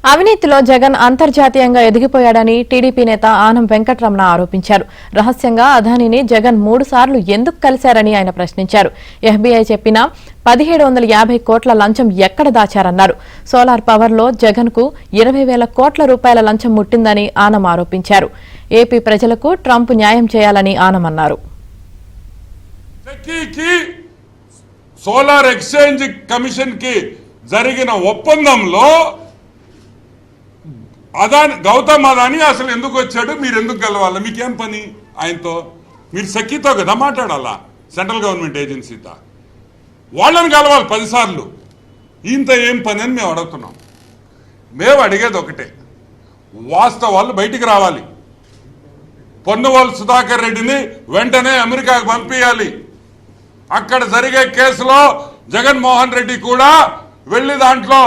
అవినీతిలో జగన్ అంతర్జాతీయంగా ఎదిగిపోయాడని టీడీపీ నేత ఆనం వెంకటరమణ ఆరోపించారు. రహస్యంగా అదానీని జగన్ 3 సార్లు ఎందుకు కలిశారని ఆయన ప్రశ్నించారు. ఎఫ్బీఐ చెప్పిన 1750 కోట్ల లంచం ఎక్కడ దాచారన్నారు. సోలార్ పవర్లో జగన్ కు 20,000 కోట్ల రూపాయల లంచం ముట్టిందని ఆనం ఆరోపించారు. ఏపీ ప్రజలకు ట్రంప్ న్యాయం చేయాలని ఆనం అన్నారు. సోలార్ ఎక్స్చేంజ్ కమిషన్ కి జరిగిన ఒప్పందంలో గౌతమ్ అదానీ అసలు ఎందుకు వచ్చాడు, మీరు ఎందుకు గెలవాలి, మీకేం పని ఆయనతో? మీరు సఖీతో కదా మాట్లాడాలా, సెంట్రల్ గవర్నమెంట్ ఏజెన్సీతో. వాళ్ళని కలవాలి 10 సార్లు. ఇంత ఏం పని అని మేము అడుగుతున్నాం. మేము అడిగేది ఒకటే, వాస్తవాలు బయటికి రావాలి. పొన్నవాళ్ళు సుధాకర్ రెడ్డిని వెంటనే అమెరికాకు పంపించాలి. అక్కడ జరిగే కేసులో జగన్మోహన్ రెడ్డి కూడా వెళ్ళి దాంట్లో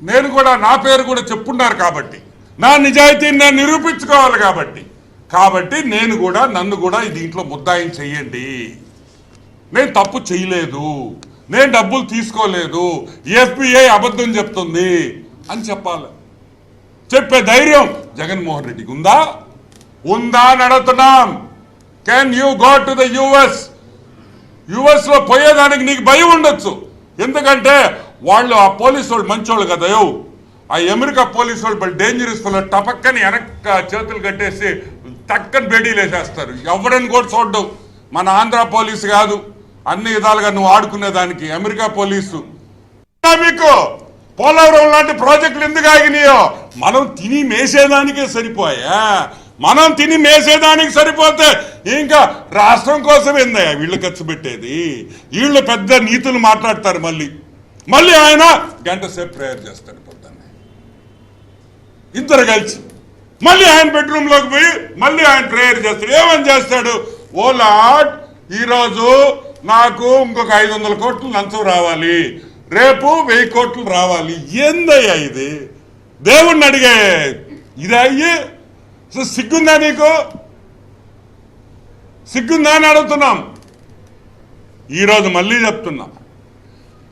నేను కూడా నా పేరు కూడా చెప్పున్నారు కాబట్టి, నా నిజాయితీని నేను నిరూపించుకోవాలి కాబట్టి నన్ను కూడా దీంట్లో ముద్దాయిని చెయ్యండి. నేను తప్పు చేయలేదు, నేను డబ్బులు తీసుకోలేదు, ఎఫ్బీఐ అబద్ధం చెప్తుంది అని చెప్పాలి. చెప్పే ధైర్యం జగన్మోహన్ రెడ్డికి ఉందా అని అడుగుతున్నాం. Can you go to the US లో పోయేదానికి నీకు భయం ఉండొచ్చు. ఎందుకంటే వాళ్ళు ఆ పోలీసు వాళ్ళు మంచోళ్ళు కదా. ఆ అమెరికా పోలీసు వాళ్ళు డేంజరస్ వాళ్ళు టపక్కని వెనక చేతులు కట్టేసి టక్కని బేడీలు వేసేస్తారు. ఎవరని కూడా చూడవు. మన ఆంధ్ర పోలీసు కాదు, అన్ని విధాలుగా నువ్వు ఆడుకునేదానికి అమెరికా పోలీసు. మీకు పోలవరం లాంటి ప్రాజెక్టులు ఎందుకు ఆగినాయో మనం తిని మేసేదానికే సరిపోయా. మనం తిని మేసేదానికి సరిపోతే ఇంకా రాష్ట్రం కోసం ఏందయ్యా వీళ్ళు ఖర్చు పెట్టేది? వీళ్ళు పెద్ద నీతులు మాట్లాడతారు. మళ్ళీ ఆయన గంట సేపు ప్రేయర్ చేస్తాడు పొద్దున్నే, ఇద్దరు కలిసి. మళ్ళీ ఆయన బెడ్రూమ్ లోకి పోయి మళ్ళీ ఆయన ప్రేయర్ చేస్తాడు. ఏమని చేస్తాడు? ఓ లార్డ్, ఈరోజు నాకు ఇంకొక 500 కోట్లు లంచం రావాలి, రేపు 1000 కోట్లు రావాలి. ఏందయ్యా ఇది? దేవుణ్ణి అడిగే ఇది అయ్యి సిగ్గుందా నీకు? సిగ్గుందా అని అడుగుతున్నాం. ఈరోజు మళ్ళీ చెప్తున్నా,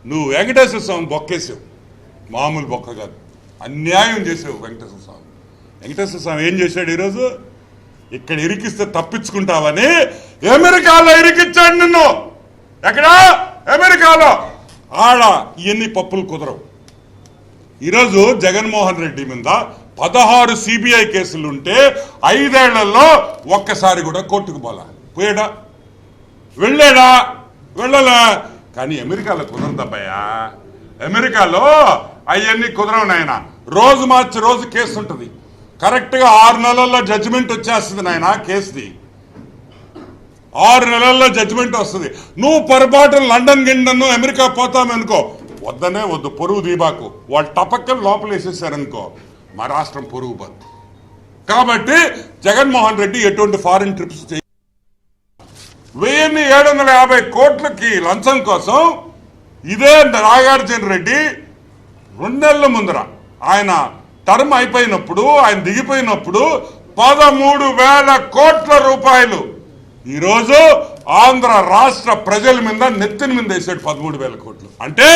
నువ్వు వెంకటేశ్వర స్వామి బొక్కేసావు. మామూలు బొక్క కాదు, అన్యాయం చేసావు వెంకటేశ్వర స్వామి. వెంకటేశ్వర స్వామి ఏం చేశాడు? ఈరోజు ఇక్కడ ఇరికిస్తే తప్పించుకుంటావని అమెరికాలో ఇరికిచ్చాడు నిన్ను. ఎక్కడా? అమెరికాలో. ఆడ ఇవన్నీ పప్పులు కుదరవు. ఈరోజు జగన్మోహన్ రెడ్డి మీద 16 సిబిఐ కేసులుంటే 5 ఏళ్లలో ఒక్కసారి కూడా కోర్టుకు పోయాడా? వెళ్ళలా. కానీ అమెరికాలో కుదరదబ్బయ్యా. అమెరికాలో అవన్నీ కుదరవు నాయన. రోజు మార్చి రోజు కేసు ఉంటుంది. కరెక్ట్గా 6 నెలల్లో జడ్జిమెంట్ వచ్చేస్తుంది నాయన. కేసుది 6 నెలల్లో జడ్జిమెంట్ వస్తుంది. నువ్వు పొరపాటు లండన్ గిండను అమెరికా పోతామనుకో, వద్దు, పొరుగు దీబాకు. వాళ్ళు టపక్కలు లోపల వేసేసారనుకో, మా రాష్ట్రం పొరుగు పోద్ది. కాబట్టి జగన్మోహన్ రెడ్డి ఎటువంటి ఫారిన్ ట్రిప్స్ 1750 కోట్లకి లంచం కోసం ఇదే నాగార్జున రెడ్డి 2 నెలల ముందర ఆయన టర్మ్ అయిపోయినప్పుడు, ఆయన దిగిపోయినప్పుడు 13,000 కోట్ల రూపాయలు ఈరోజు ఆంధ్ర రాష్ట్ర ప్రజల మీద నెత్తిన మీద వేసాడు. 13,000 కోట్లు అంటే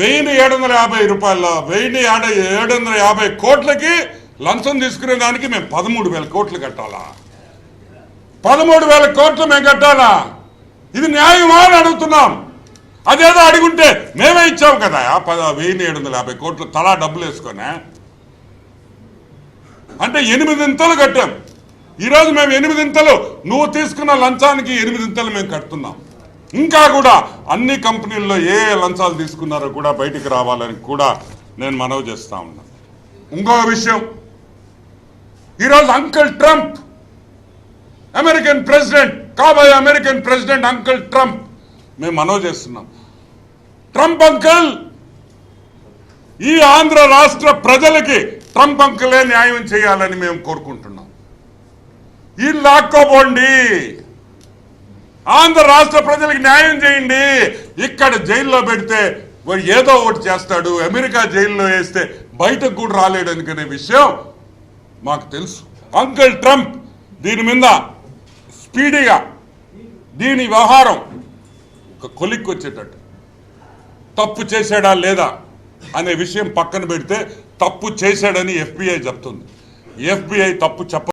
1750 కోట్లకి లంచం తీసుకునే దానికి మేము 13,000 కోట్లు కట్టాలా? 13,000 కోట్లు మేము కట్టాలా? ఇది న్యాయమా అని అడుగుతున్నాం. అదేదో అడుగుంటే మేమే ఇచ్చాము కదా 1750 కోట్లు తలా డబ్బులు వేసుకొని. అంటే 8 ఇంతలు కట్టాం. ఈరోజు మేము 8 ఇంతలు, నువ్వు తీసుకున్న లంచానికి 8 ఇంతలు మేము కడుతున్నాం. ఇంకా కూడా అన్ని కంపెనీల్లో ఏ లంచాలు తీసుకున్నారో కూడా బయటికి రావాలని కూడా నేను మనవి చేస్తా ఉన్నా. ఇంకో విషయం, ఈరోజు అంకుల్ ట్రంప్, అమెరికన్ ప్రెసిడెంట్, కాబోయే అమెరికన్ ప్రెసిడెంట్ అంకుల్ ట్రంప్, మేము మనవి చేస్తున్నాం. ట్రంప్ అంకుల్ ఈ ఆంధ్ర రాష్ట్ర ప్రజలకి ట్రంప్ అంకులే న్యాయం చేయాలని మేము కోరుకుంటున్నాం. ఈ లాక్కోబోండి, ఆంధ్ర రాష్ట్ర ప్రజలకు న్యాయం చేయండి. ఇక్కడ జైల్లో పెడితే వాడు ఏదో ఒకటి చేస్తాడు, అమెరికా జైల్లో వేస్తే బయటకు కూడా రాలేడు అనుకునే విషయం మాకు తెలుసు. అంకుల్ ట్రంప్ దీని మీద స్పీడీగా దీని వ్యవహారం ఒక కొలిక్కి వచ్చేటట్టు, తప్పు చేశాడా లేదా అనే విషయం పక్కన పెడితే తప్పు చేశాడని FBI చెప్తుంది. FBI తప్పు చెప్ప